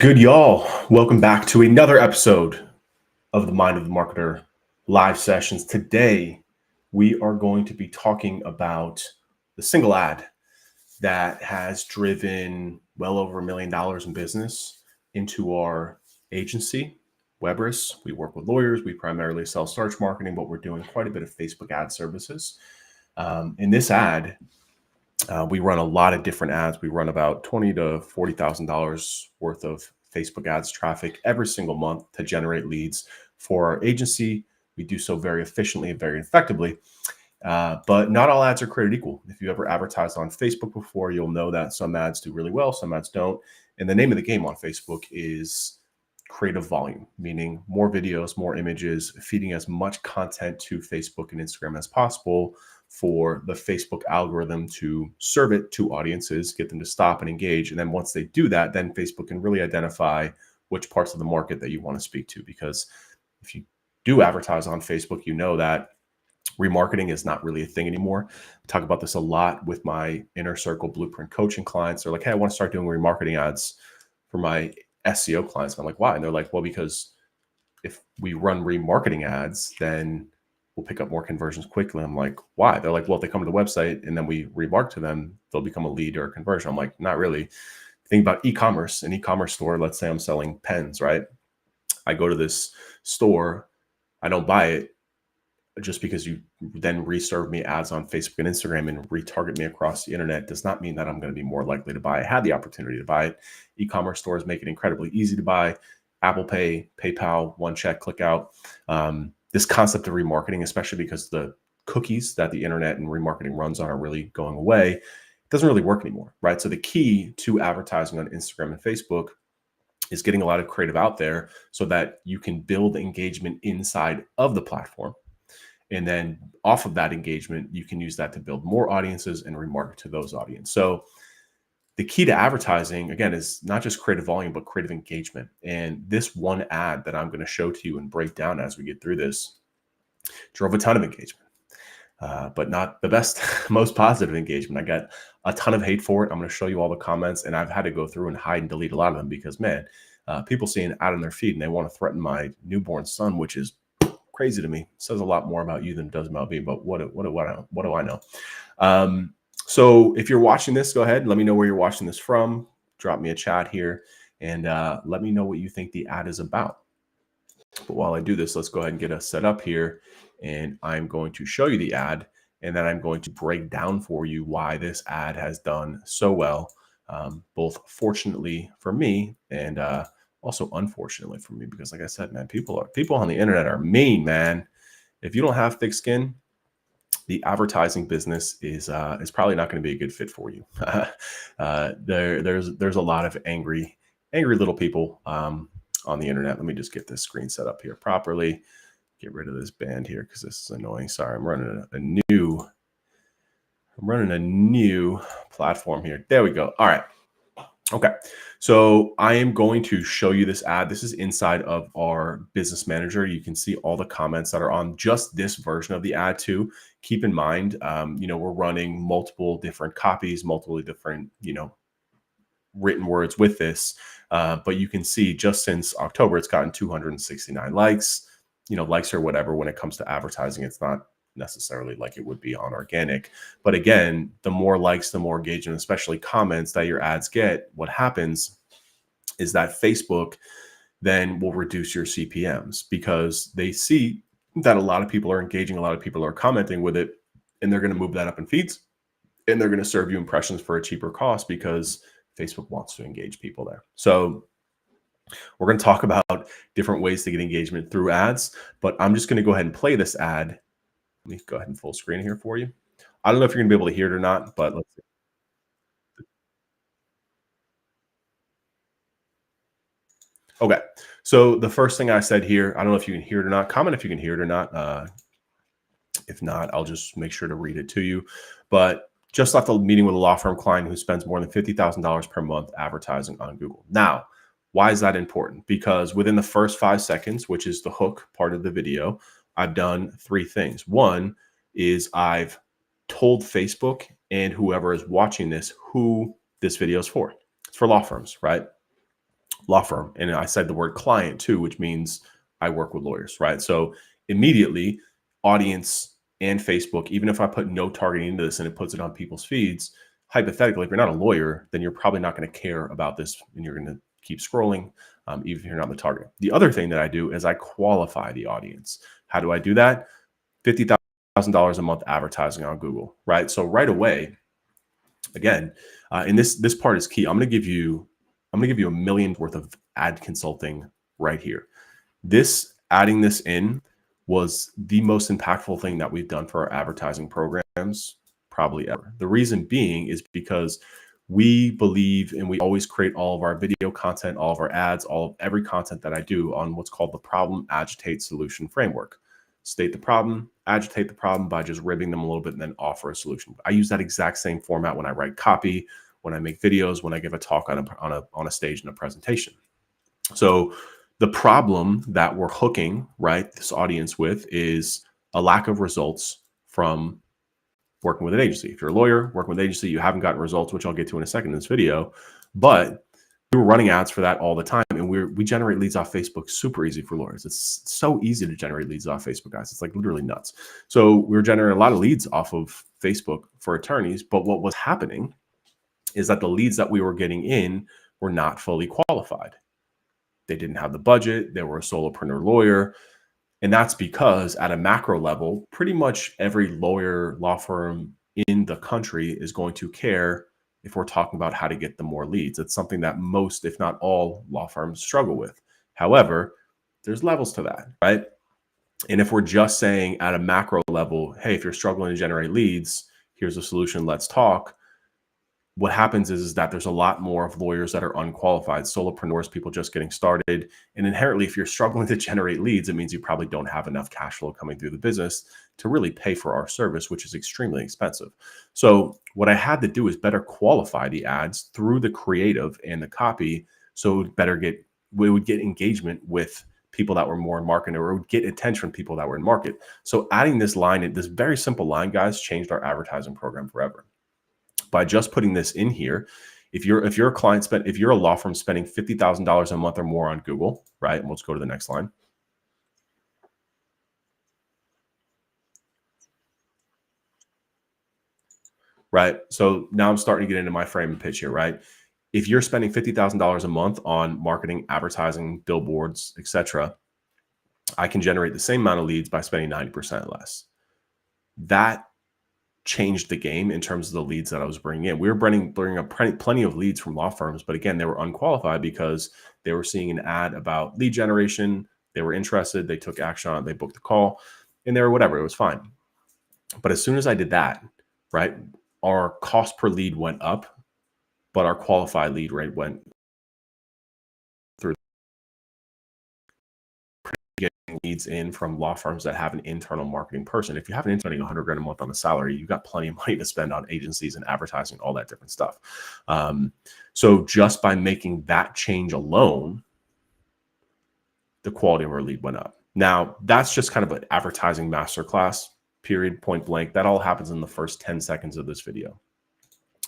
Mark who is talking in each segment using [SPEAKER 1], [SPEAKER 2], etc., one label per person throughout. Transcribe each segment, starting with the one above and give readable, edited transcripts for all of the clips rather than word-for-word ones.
[SPEAKER 1] Good, y'all. Welcome back to another episode of the Mind of the Marketer live sessions. Today, we are going to be talking about the single ad that has driven well over $1 million in business into our agency, Webris. We work with lawyers. We primarily sell search marketing, but we're doing quite a bit of Facebook ad services. In this ad, we run a lot of different ads. We run about $20,000 to $40,000 worth of Facebook ads traffic every single month to generate leads for our agency. We do so very efficiently and very effectively. But not all ads are created equal. If you ever advertised on Facebook before, you'll know that some ads do really well, some ads don't. And the name of the game on Facebook is creative volume, meaning more videos, more images, feeding as much content to Facebook and Instagram as possible for the Facebook algorithm to serve it to audiences, get them to stop and engage. And then once they do that, then Facebook can really identify which parts of the market that you want to speak to. Because if you do advertise on Facebook, you know that remarketing is not really a thing anymore. I talk about this a lot with my inner circle blueprint coaching clients. They're like, hey, I want to start doing remarketing ads for my SEO clients. And I'm like, why? And they're like, well, because if we run remarketing ads, then we'll pick up more conversions quickly. I'm like, why? They're like, well, if they come to the website and then we remarket to them, they'll become a lead or a conversion. I'm like, not really. Think about e-commerce. An e-commerce store, let's say I'm selling pens, right? I go to this store, I don't buy it just because you then reserve me ads on Facebook and Instagram and retarget me across the internet does not mean that I'm going to be more likely to buy. I had the opportunity to buy it. E-commerce stores make it incredibly easy to buy. Apple Pay, PayPal, one check, click out. This concept of remarketing, especially because the cookies that the internet and remarketing runs on are really going away, it doesn't really work anymore, right? So the key to advertising on Instagram and Facebook is getting a lot of creative out there so that you can build engagement inside of the platform. And then off of that engagement, you can use that to build more audiences and remarket to those audiences. So the key to advertising, again, is not just creative volume, but creative engagement. And this one ad that I'm going to show to you and break down as we get through this drove a ton of engagement, but not the best, most positive engagement. I got a ton of hate for it. I'm going to show you all the comments, and I've had to go through and hide and delete a lot of them because, man, people see an ad on their feed and they want to threaten my newborn son, which is crazy to me. It says a lot more about you than it does about me, but what do I know? So if you're watching this, go ahead. Let me know where you're watching this from. Drop me a chat here and let me know what you think the ad is about. But while I do this, let's go ahead and get us set up here. And I'm going to show you the ad, and then I'm going to break down for you why this ad has done so well, both fortunately for me and also unfortunately for me, because like I said, man, people on the internet are mean, man. If you don't have thick skin, the advertising business is probably not going to be a good fit for you. There's a lot of angry little people on the internet. Let me just get this screen set up here properly. Get rid of this band here because this is annoying. Sorry, I'm running a new platform here. There we go. All right. Okay, so I am going to show you this ad. This is inside of our business manager. You can see all the comments that are on just this version of the ad too. Keep in mind, we're running multiple different copies, multiple different, written words with this. But you can see just since October, it's gotten 269 likes. Likes or whatever. When it comes to advertising, it's not necessarily like it would be on organic. But again, the more likes, the more engagement, especially comments that your ads get, what happens is that Facebook then will reduce your CPMs because they see that a lot of people are engaging, a lot of people are commenting with it, and they're going to move that up in feeds, and they're going to serve you impressions for a cheaper cost because Facebook wants to engage people there. So we're going to talk about different ways to get engagement through ads, but I'm just going to go ahead and play this ad. Let me go ahead and full screen here for you. I don't know if you're going to be able to hear it or not, but let's see. Okay. So the first thing I said here, I don't know if you can hear it or not. Comment if you can hear it or not. If not, I'll just make sure to read it to you. But just left a meeting with a law firm client who spends more than $50,000 per month advertising on Google. Now, why is that important? Because within the first 5 seconds, which is the hook part of the video, I've done 3 things. One is I've told Facebook and whoever is watching this who this video is for. It's for law firms, right? law firm. And I said the word client too, which means I work with lawyers, right? So immediately, audience and Facebook, even if I put no targeting into this and it puts it on people's feeds, hypothetically, if you're not a lawyer, then you're probably not going to care about this and you're going to keep scrolling, even if you're not the target. The other thing that I do is I qualify the audience. How do I do that? $50,000 a month advertising on Google, right? So right away, again, and this part is key. I'm going to give you $1 million worth of ad consulting right here. Adding this in was the most impactful thing that we've done for our advertising programs probably ever. The reason being is because we believe, and we always create all of our video content, all of our ads, every content that I do on what's called the problem, agitate, solution framework. State the problem, agitate the problem by just ribbing them a little bit, and then offer a solution. I use that exact same format when I write copy, when I make videos, when I give a talk on a stage in a presentation. So the problem that we're hooking, right, this audience with is a lack of results from working with an agency. If you're a lawyer working with an agency, you haven't gotten results, which I'll get to in a second in this video, but we were running ads for that all the time. And we generate leads off Facebook super easy for lawyers. It's so easy to generate leads off Facebook, guys. It's like literally nuts. So we were generating a lot of leads off of Facebook for attorneys. But what was happening is that the leads that we were getting in were not fully qualified. They didn't have the budget. They were a solopreneur lawyer. And that's because at a macro level, pretty much every law firm in the country is going to care if we're talking about how to get them more leads. It's something that most, if not all, law firms struggle with. However, there's levels to that, right? And if we're just saying at a macro level, hey, if you're struggling to generate leads, here's a solution, let's talk. What happens is that there's a lot more of lawyers that are unqualified, solopreneurs, people just getting started. And inherently, if you're struggling to generate leads, it means you probably don't have enough cash flow coming through the business to really pay for our service, which is extremely expensive. So what I had to do is better qualify the ads through the creative and the copy, so we would get engagement with people that were more in market, or would get attention from people that were in market. So adding this line, this very simple line, guys, changed our advertising program forever. By just putting this in here, if you're a law firm spending $50,000 a month or more on Google, right? And let's go to the next line. Right. So now I'm starting to get into my frame and pitch here, right? If you're spending $50,000 a month on marketing, advertising, billboards, etc., I can generate the same amount of leads by spending 90% less. That changed the game in terms of the leads that I was bringing in. We were bringing up plenty of leads from law firms, but again, they were unqualified because they were seeing an ad about lead generation. They were interested. They took action on it. They booked the call, and they were whatever. It was fine. But as soon as I did that, right, our cost per lead went up, but our qualified lead rate went through. Getting leads in from law firms that have an internal marketing person. If you have an intern spending $100 grand a month on a salary, you've got plenty of money to spend on agencies and advertising, all that different stuff. So just by making that change alone, the quality of our lead went up. Now, that's just kind of an advertising masterclass, period, point blank. That all happens in the first 10 seconds of this video.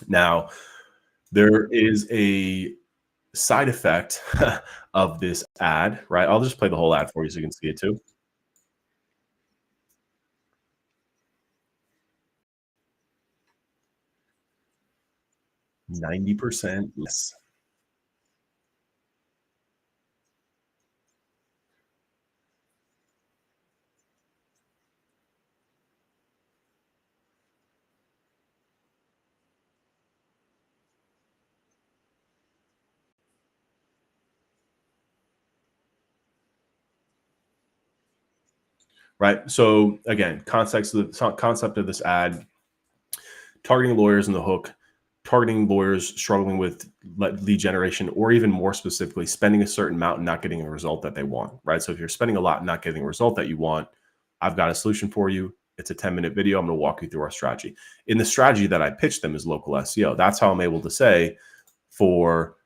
[SPEAKER 1] Now, there is a side effect of this ad, right? I'll just play the whole ad for you so you can see it too. %90 less. Right. So again, context of the concept of this ad, targeting lawyers in the hook, targeting lawyers struggling with lead generation, or even more specifically, spending a certain amount and not getting a result that they want, right? So if you're spending a lot and not getting a result that you want, I've got a solution for you. It's a 10-minute video. I'm going to walk you through our strategy. In the strategy that I pitched them is local SEO. That's how I'm able to say for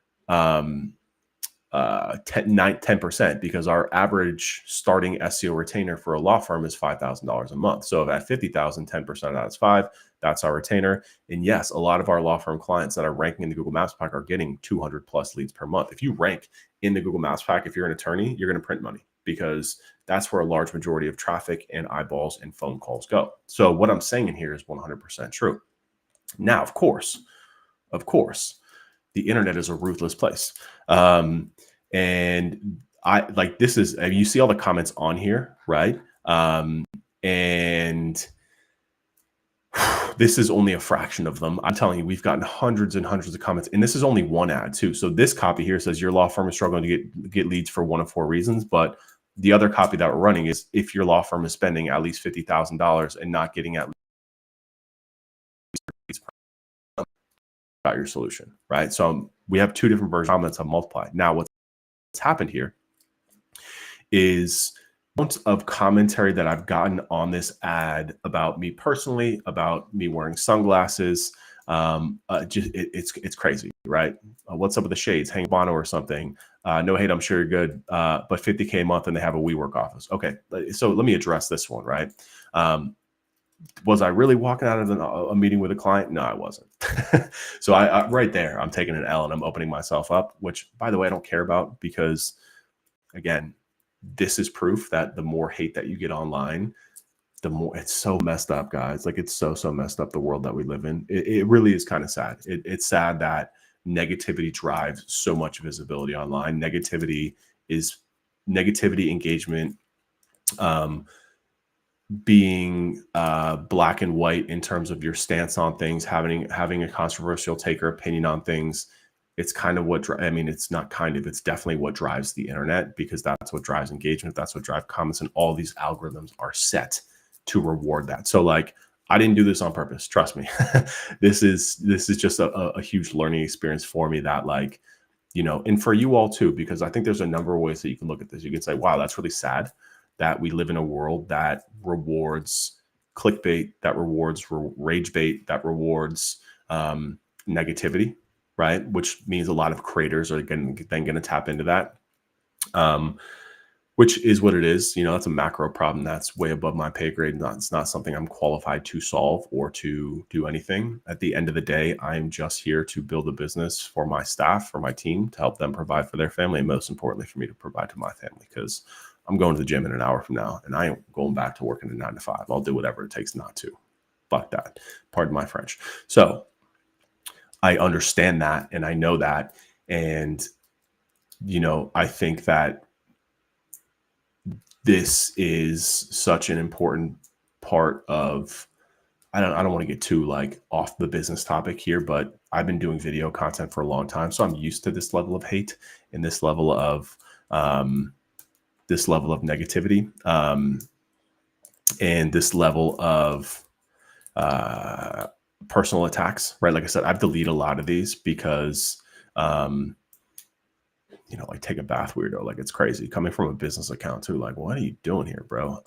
[SPEAKER 1] 10%, because our average starting SEO retainer for a law firm is $5,000 a month. So at 50,000, 10% of that is 5, That's our retainer. And yes, a lot of our law firm clients that are ranking in the Google Maps pack are getting 200 plus leads per month. If you rank in the Google Maps pack, if you're an attorney, you're going to print money because that's where a large majority of traffic and eyeballs and phone calls go. So what I'm saying in here is 100% true. Now, of course, the internet is a ruthless place. And I like, this is, you see all the comments on here, right? And this is only a fraction of them. I'm telling you, we've gotten hundreds and hundreds of comments, and this is only one ad too. So this copy here says your law firm is struggling to get leads for one of 4 reasons. But the other copy that we're running is if your law firm is spending at least $50,000 and not getting at least about your solution, right? So we have 2 different versions of comments on multiply. Now what's happened here is of commentary that I've gotten on this ad about me personally, about me wearing sunglasses. It's crazy, right? What's up with the shades? Hang Bono or something. No hate, I'm sure you're good. But $50K a month and they have a WeWork office. Okay, so let me address this one, right? Was I really walking out of a meeting with a client? No, I wasn't. So I right there, I'm taking an L and I'm opening myself up, which by the way, I don't care about because again, this is proof that the more hate that you get online, the more it's so messed up, guys. Like it's so messed up, the world that we live in. It really is kind of sad. It's sad that negativity drives so much visibility online. Negativity, engagement, being black and white in terms of your stance on things, having a controversial take or opinion on things. It's kind of what, it's not kind of, it's definitely what drives the internet, because that's what drives engagement. That's what drives comments, and all these algorithms are set to reward that. So like, I didn't do this on purpose. Trust me. This is just a huge learning experience for me that like, and for you all too, because I think there's a number of ways that you can look at this. You can say, wow, that's really sad that we live in a world that rewards clickbait, that rewards rage bait, that rewards negativity, right? Which means a lot of creators are then going to tap into that, which is what it is. That's a macro problem that's way above my pay grade. It's not something I'm qualified to solve or to do anything. At the end of the day, I'm just here to build a business for my staff, for my team, to help them provide for their family, and most importantly, for me to provide to my family, because I'm going to the gym in an hour from now, and I ain't going back to working a 9 to 5. I'll do whatever it takes not to. Fuck that. Pardon my French. So I understand that, and I know that. And, I think that this is such an important part of, I don't want to get too like off the business topic here, but I've been doing video content for a long time. So I'm used to this level of hate and this level of negativity, and this level of personal attacks, right? Like I said, I've deleted a lot of these because, like take a bath weirdo, like it's crazy coming from a business account too. Like, what are you doing here, bro?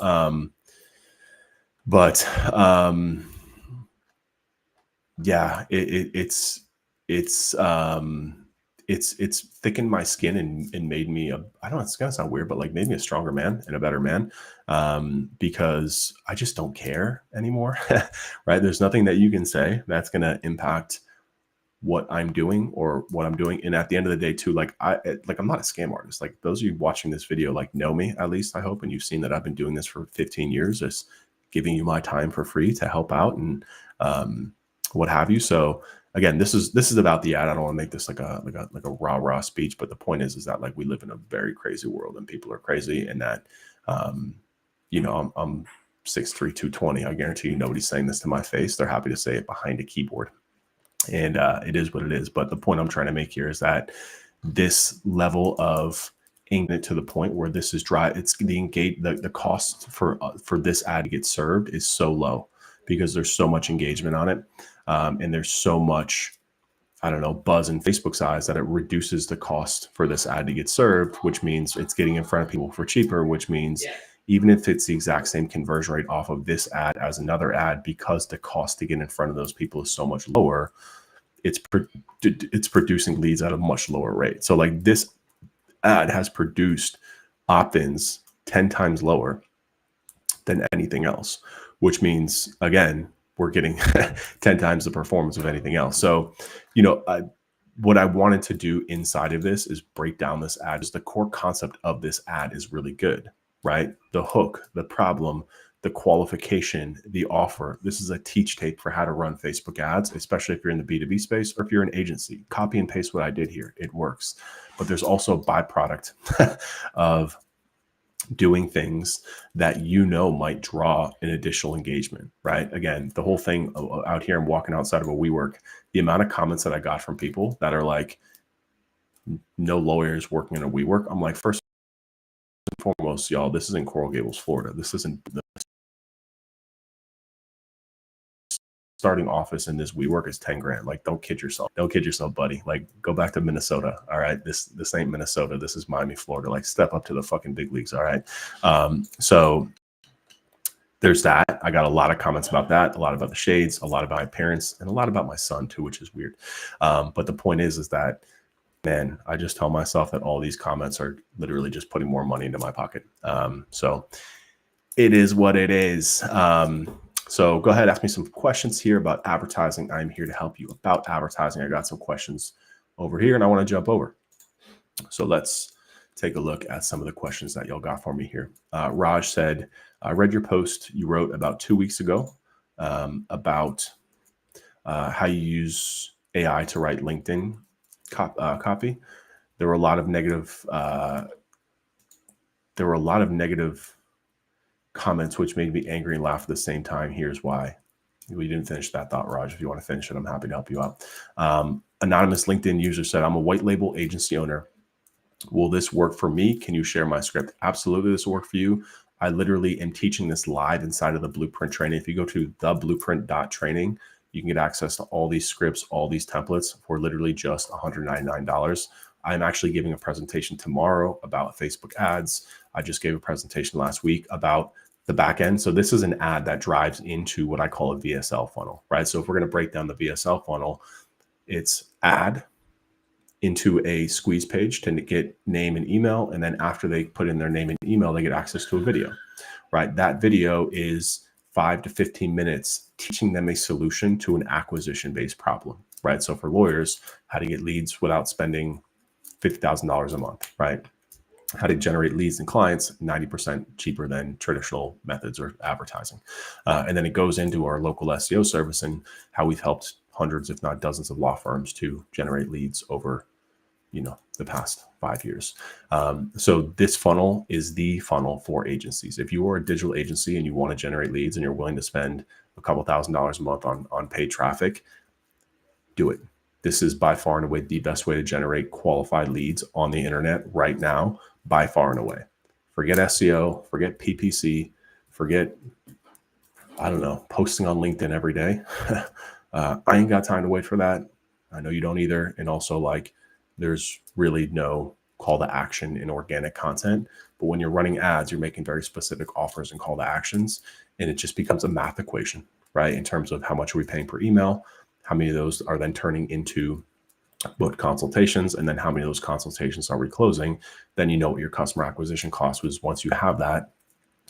[SPEAKER 1] Yeah, it's thickened my skin and made me I don't know, it's gonna sound weird, but like made me a stronger man and a better man, because I just don't care anymore. Right? There's nothing that you can say that's gonna impact what I'm doing or what I'm doing. And at the end of the day too, like I'm not a scam artist. Like those of you watching this video, like know me, at least I hope, and you've seen that I've been doing this for 15 years, just giving you my time for free to help out and what have you. So again, this is about the ad. I don't want to make this like a rah speech, but the point is that like we live in a very crazy world and people are crazy, and that I'm 6'3", 220. I guarantee you nobody's saying this to my face. They're happy to say it behind a keyboard. And it is what it is. But the point I'm trying to make here is that this level of engagement, to the point where this is dry, it's the cost for this ad to get served is so low because there's so much engagement on it, and there's so much, I don't know, buzz in Facebook's eyes, that it reduces the cost for this ad to get served, which means it's getting in front of people for cheaper, which means even if it's the exact same conversion rate off of this ad as another ad, because the cost to get in front of those people is so much lower, it's producing leads at a much lower rate. So like this ad has produced opt-ins 10 times lower than anything else, which means, again, we're getting 10 times the performance of anything else. So, what I wanted to do inside of this is break down this ad. Just the core concept of this ad is really good, right? The hook, the problem, the qualification, the offer. This is a teach tape for how to run Facebook ads, especially if you're in the B2B space or if you're an agency. Copy and paste what I did here. It works. But there's also a byproduct of doing things that might draw an additional engagement, right? Again, the whole thing out here, I'm walking outside of a WeWork, the amount of comments that I got from people that are like, no lawyers working in a WeWork. I'm like, first and foremost, y'all, this is in Coral Gables, Florida. This isn't the starting office in this WeWork is 10 grand. Like, don't kid yourself. Don't kid yourself, buddy. Like, go back to Minnesota. All right. This ain't Minnesota. This is Miami, Florida. Like, step up to the fucking big leagues. All right. So there's that. I got a lot of comments about that, a lot about the shades, a lot about my parents, and a lot about my son too, which is weird. But the point is that, man, I just tell myself that all these comments are literally just putting more money into my pocket. So it is what it is. So go ahead, ask me some questions here about advertising. I'm here to help you about advertising. I got some questions over here and I want to jump over. So let's take a look at some of the questions that y'all got for me here. Raj said, I read your post you wrote about 2 weeks ago about how you use AI to write LinkedIn copy. There were a lot of negative comments, which made me angry and laugh at the same time. Here's why. We didn't finish that thought, Raj. If you want to finish it, I'm happy to help you out. Anonymous LinkedIn user said, I'm a white label agency owner. Will this work for me? Can you share my script? Absolutely, this will work for you. I literally am teaching this live inside of the Blueprint training. If you go to theblueprint.training, you can get access to all these scripts, all these templates for literally just $199. I'm actually giving a presentation tomorrow about Facebook ads. I just gave a presentation last week about the back end. So this is an ad that drives into what I call a VSL funnel, right? So if we're going to break down the VSL funnel, it's ad into a squeeze page to get name and email. And then after they put in their name and email, they get access to a video, right? That video is 5 to 15 minutes teaching them a solution to an acquisition-based problem, right? So for lawyers, how to get leads without spending $50,000 a month, right? How to generate leads and clients 90% cheaper than traditional methods or advertising. And then it goes into our local SEO service and how we've helped hundreds, if not dozens of law firms to generate leads over, the past 5 years. So this funnel is the funnel for agencies. If you are a digital agency and you want to generate leads and you're willing to spend a couple $1,000s a month on paid traffic, do it. This is by far and away the best way to generate qualified leads on the internet right now, by far and away. Forget SEO, forget PPC, forget, posting on LinkedIn every day. I ain't got time to wait for that. I know you don't either. And also, there's really no call to action in organic content. But when you're running ads, you're making very specific offers and call to actions. And it just becomes a math equation, right? In terms of how much are we paying per email, how many of those are then turning into booked consultations, and then how many of those consultations are we closing. Then you know what your customer acquisition cost was. Once you have that,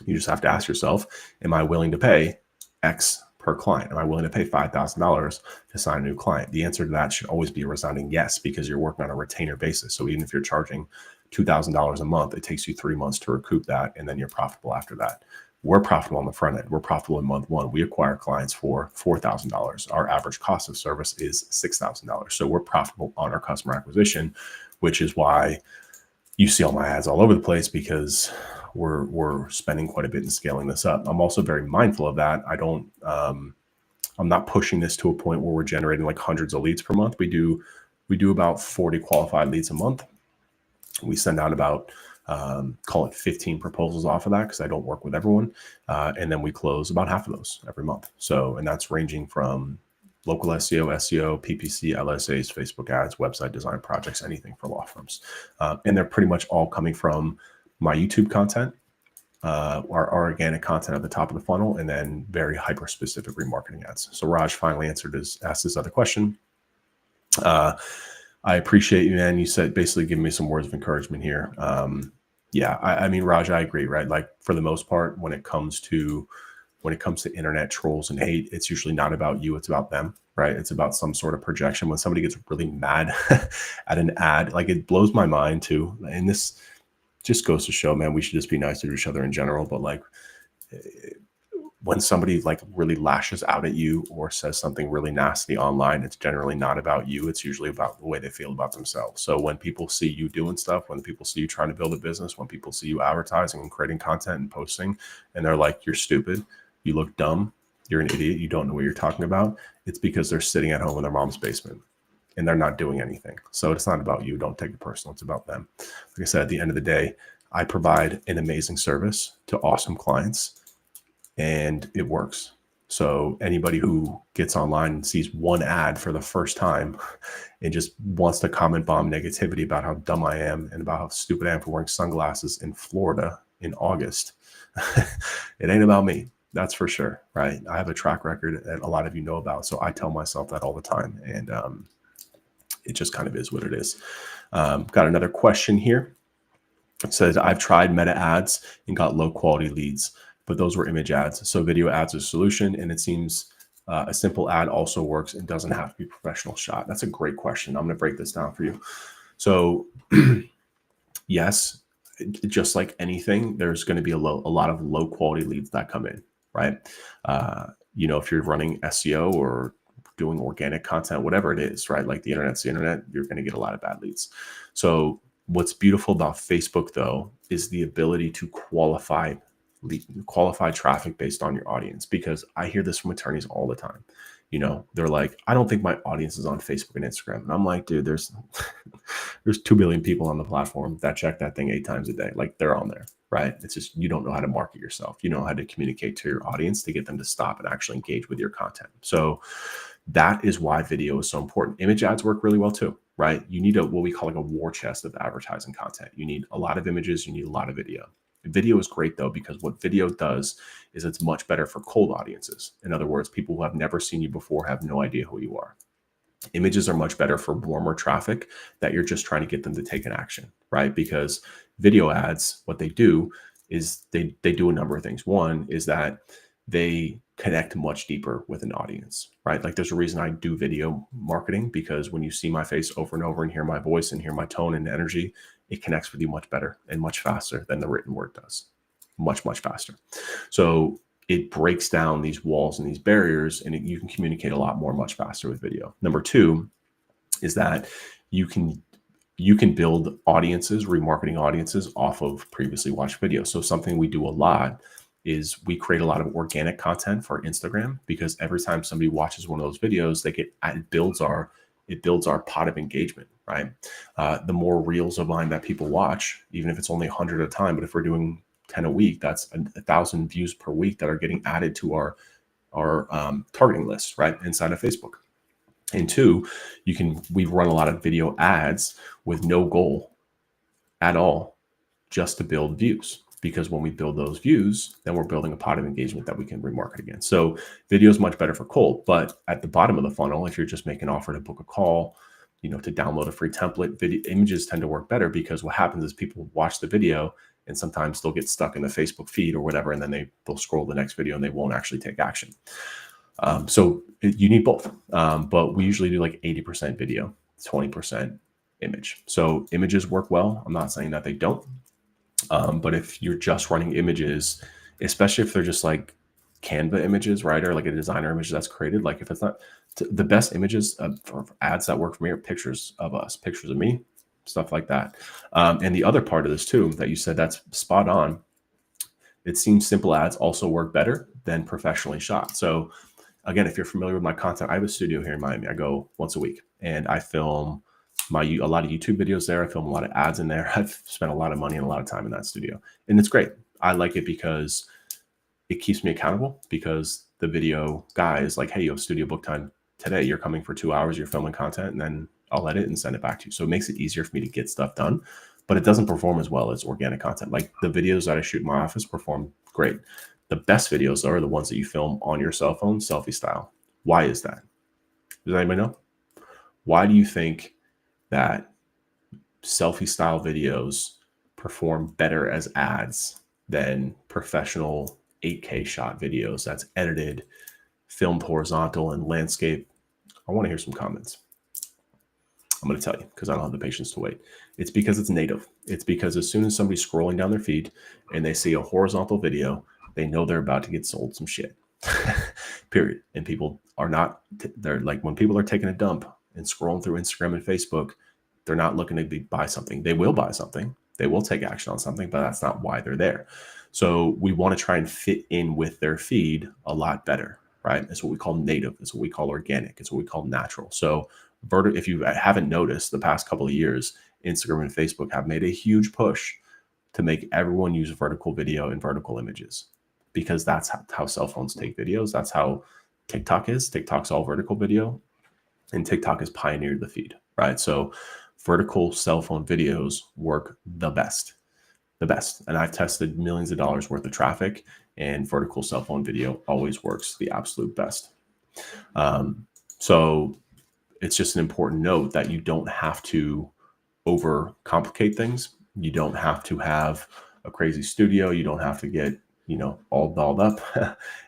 [SPEAKER 1] you just have to ask yourself, am I willing to pay X per client? Am I willing to pay $5,000 to sign a new client? The answer to that should always be a resounding yes, because you're working on a retainer basis. So even if you're charging $2,000 a month, it takes you 3 months to recoup that, and then you're profitable after that. We're profitable on the front end. We're profitable in month one. We acquire clients for $4,000. Our average cost of service is $6,000. So we're profitable on our customer acquisition, which is why you see all my ads all over the place, because we're spending quite a bit in scaling this up. I'm also very mindful of that. I'm not pushing this to a point where we're generating like hundreds of leads per month. We do about 40 qualified leads a month. We send out about call it 15 proposals off of that, because I don't work with everyone. And then we close about half of those every month. So, and that's ranging from local SEO, PPC, LSAs, Facebook ads, website design projects, anything for law firms. And they're pretty much all coming from my YouTube content, our organic content at the top of the funnel, and then very hyper-specific remarketing ads. So Raj finally asked this other question. I appreciate you, man. You said basically giving me some words of encouragement here. I mean, Raj, I agree, right? Like for the most part, when it comes to when it comes to internet trolls and hate, it's usually not about you, it's about them, right? It's about some sort of projection. When somebody gets really mad at an ad, like it blows my mind too. And this just goes to show, man, we should just be nice to each other in general. But like when somebody like really lashes out at you or says something really nasty online, it's generally not about you. It's usually about the way they feel about themselves. So when people see you doing stuff, when people see you trying to build a business, when people see you advertising and creating content and posting, and they're like, you're stupid, you look dumb, you're an idiot, you don't know what you're talking about, it's because they're sitting at home in their mom's basement and they're not doing anything. So it's not about you. Don't take it personal. It's about them. Like I said, at the end of the day, I provide an amazing service to awesome clients, and it works. So anybody who gets online and sees one ad for the first time and just wants to comment bomb negativity about how dumb I am and about how stupid I am for wearing sunglasses in Florida in August, it ain't about me. That's for sure, right? I have a track record that a lot of you know about. So I tell myself that all the time. And it just kind of is what it is. Got another question here. It says, I've tried meta ads and got low quality leads, but those were image ads. So video ads are a solution. And it seems a simple ad also works and doesn't have to be professional shot. That's a great question. I'm going to break this down for you. So yes, just like anything, there's going to be a lot of low quality leads that come in, right? If you're running SEO or doing organic content, whatever it is, right? Like the internet's the internet, you're going to get a lot of bad leads. So what's beautiful about Facebook though, is the ability to qualify traffic based on your audience, because I hear this from attorneys all the time. They're like, I don't think my audience is on Facebook and Instagram. And I'm like, dude, there's 2 billion people on the platform that check that thing 8 times a day. Like they're on there, right? It's just, you don't know how to market yourself. You know how to communicate to your audience to get them to stop and actually engage with your content. So that is why video is so important. Image ads work really well too, right? You need what we call like a war chest of advertising content. You need a lot of images, you need a lot of video. Video is great though, because what video does is it's much better for cold audiences. In other words, people who have never seen you before, have no idea who you are. Images are much better for warmer traffic that you're just trying to get them to take an action, right? Because video ads, what they do is they do a number of things. One is that they connect much deeper with an audience, right? Like there's a reason I do video marketing, because when you see my face over and over and hear my voice and hear my tone and energy, it connects with you much better and much faster than the written word does. Much, much faster. So it breaks down these walls and these barriers, and you can communicate a lot more, much faster with video. Number 2 is that you can build audiences, remarketing audiences off of previously watched videos. So something we do a lot is we create a lot of organic content for Instagram, because every time somebody watches one of those videos, it builds our pot of engagement, right? The more reels of mine that people watch, even if it's only 100 at a time, but if we're doing 10 a week, that's 1,000 views per week that are getting added to our targeting list, right, inside of Facebook. And 2, we run a lot of video ads with no goal at all, just to build views. Because when we build those views, then we're building a pot of engagement that we can remarket again. So video is much better for cold. But at the bottom of the funnel, if you're just making an offer to book a call, to download a free template, video images tend to work better, because what happens is people watch the video and sometimes they'll get stuck in the Facebook feed or whatever, and then they'll scroll the next video and they won't actually take action. So you need both. But we usually do like 80% video, 20% image. So images work well. I'm not saying that they don't. But if you're just running images, especially if they're just like Canva images, right? Or like a designer image that's created, like if it's not the best images for ads that work for me are pictures of us, pictures of me, stuff like that. And the other part of this too, that you said, that's spot on. It seems simple ads also work better than professionally shot. So again, if you're familiar with my content, I have a studio here in Miami. I go once a week and I film a lot of YouTube videos there. I film a lot of ads in there. I've spent a lot of money and a lot of time in that studio, and it's great. I like it because it keeps me accountable, because the video guy is like, hey, you have studio book time today. You're coming for 2 hours, you're filming content, and then I'll edit and send it back to you. So it makes it easier for me to get stuff done, but it doesn't perform as well as organic content. Like the videos that I shoot in my office perform great. The best videos are the ones that you film on your cell phone, selfie style. Why is that? Does anybody know? Why do you think that selfie style videos perform better as ads than professional 8K shot videos that's edited, filmed horizontal and landscape. I want to hear some comments. I'm going to tell you because I don't have the patience to wait. It's because it's native. It's because as soon as somebody's scrolling down their feed and they see a horizontal video, they know they're about to get sold some shit. Period. And people are not, they're like, when people are taking a dump and scrolling through Instagram and Facebook, they're not looking to buy something. They will buy something. They will take action on something, but that's not why they're there. So we want to try and fit in with their feed a lot better, right? It's what we call native. It's what we call organic. It's what we call natural. So if you haven't noticed, the past couple of years, Instagram and Facebook have made a huge push to make everyone use vertical video and vertical images, because that's how cell phones take videos. That's how TikTok is. TikTok's all vertical video, and TikTok has pioneered the feed, right? So vertical cell phone videos work the best. And I've tested millions of dollars worth of traffic, and vertical cell phone video always works the absolute best. So it's just an important note that you don't have to overcomplicate things. You don't have to have a crazy studio. You don't have to get, all dolled up.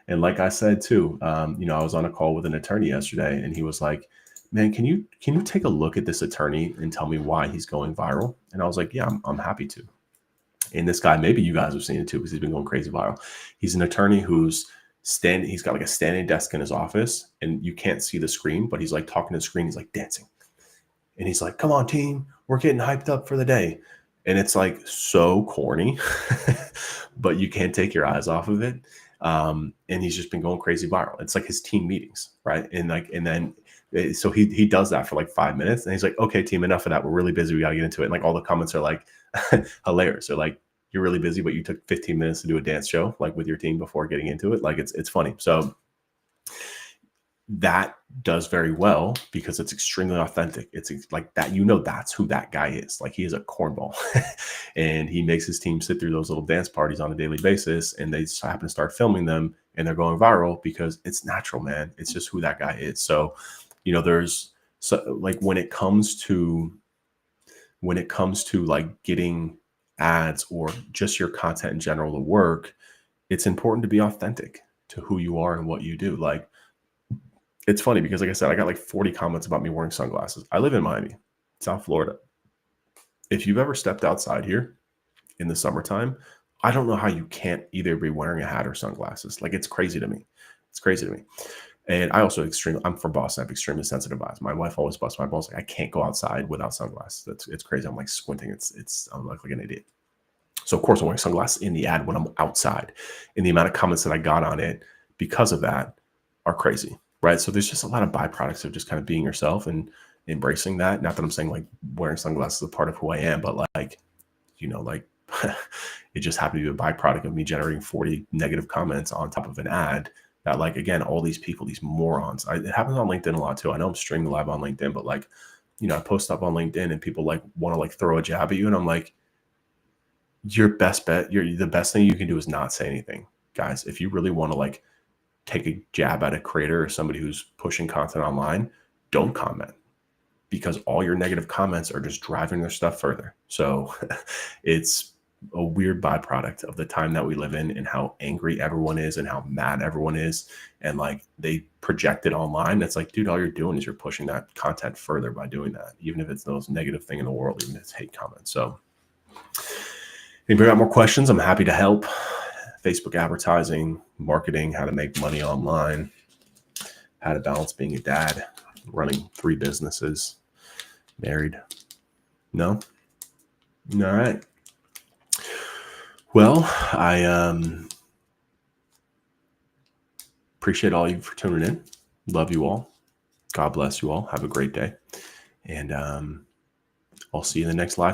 [SPEAKER 1] And like I said too, I was on a call with an attorney yesterday, and he was like, man, can you take a look at this attorney and tell me why he's going viral? And I was like, yeah, I'm happy to. And this guy, maybe you guys have seen it too, because he's been going crazy viral. He's an attorney who's he's got like a standing desk in his office, and you can't see the screen, but he's like talking to the screen. He's like dancing. And he's like, come on, team, we're getting hyped up for the day. And it's like so corny, but you can't take your eyes off of it. And he's just been going crazy viral. It's like his team meetings, right? So he does that for like 5 minutes, and he's like, okay, team, enough of that. We're really busy. We got to get into it. And like all the comments are like hilarious. They're like, you're really busy, but you took 15 minutes to do a dance show like with your team before getting into it. Like it's funny. So that does very well because it's extremely authentic. It's like that, that's who that guy is. Like he is a cornball and he makes his team sit through those little dance parties on a daily basis, and they just happen to start filming them, and they're going viral because it's natural, man. It's just who that guy is. So, like when it comes to like getting ads or just your content in general to work, it's important to be authentic to who you are and what you do. Like, it's funny because, like I said, I got like 40 comments about me wearing sunglasses. I live in Miami, South Florida. If you've ever stepped outside here in the summertime, I don't know how you can't either be wearing a hat or sunglasses. Like, it's crazy to me. And I also I'm from Boston. I have extremely sensitive eyes. My wife always busts my balls. Like, I can't go outside without sunglasses. It's crazy. I'm like squinting. I look like an idiot. So of course I'm wearing sunglasses in the ad when I'm outside. And the amount of comments that I got on it because of that are crazy. Right. So there's just a lot of byproducts of just kind of being yourself and embracing that. Not that I'm saying like wearing sunglasses is a part of who I am, but like, it just happened to be a byproduct of me generating 40 negative comments on top of an ad that, like, again, all these people, these morons, it happens on LinkedIn a lot too. I know I'm streaming live on LinkedIn, but like, I post up on LinkedIn and people like want to like throw a jab at you. And I'm like, your best bet, the best thing you can do is not say anything, guys. If you really want to like take a jab at a creator or somebody who's pushing content online, don't comment, because all your negative comments are just driving their stuff further. So it's a weird byproduct of the time that we live in and how angry everyone is and how mad everyone is. And like they project it online. It's like, dude, all you're doing is you're pushing that content further by doing that, even if it's the most negative thing in the world, even if it's hate comments. So anybody got more questions? I'm happy to help. Facebook advertising, marketing, how to make money online, how to balance being a dad, running 3 businesses, married. No? All right. Well, I appreciate all you for tuning in. Love you all. God bless you all. Have a great day. And I'll see you in the next live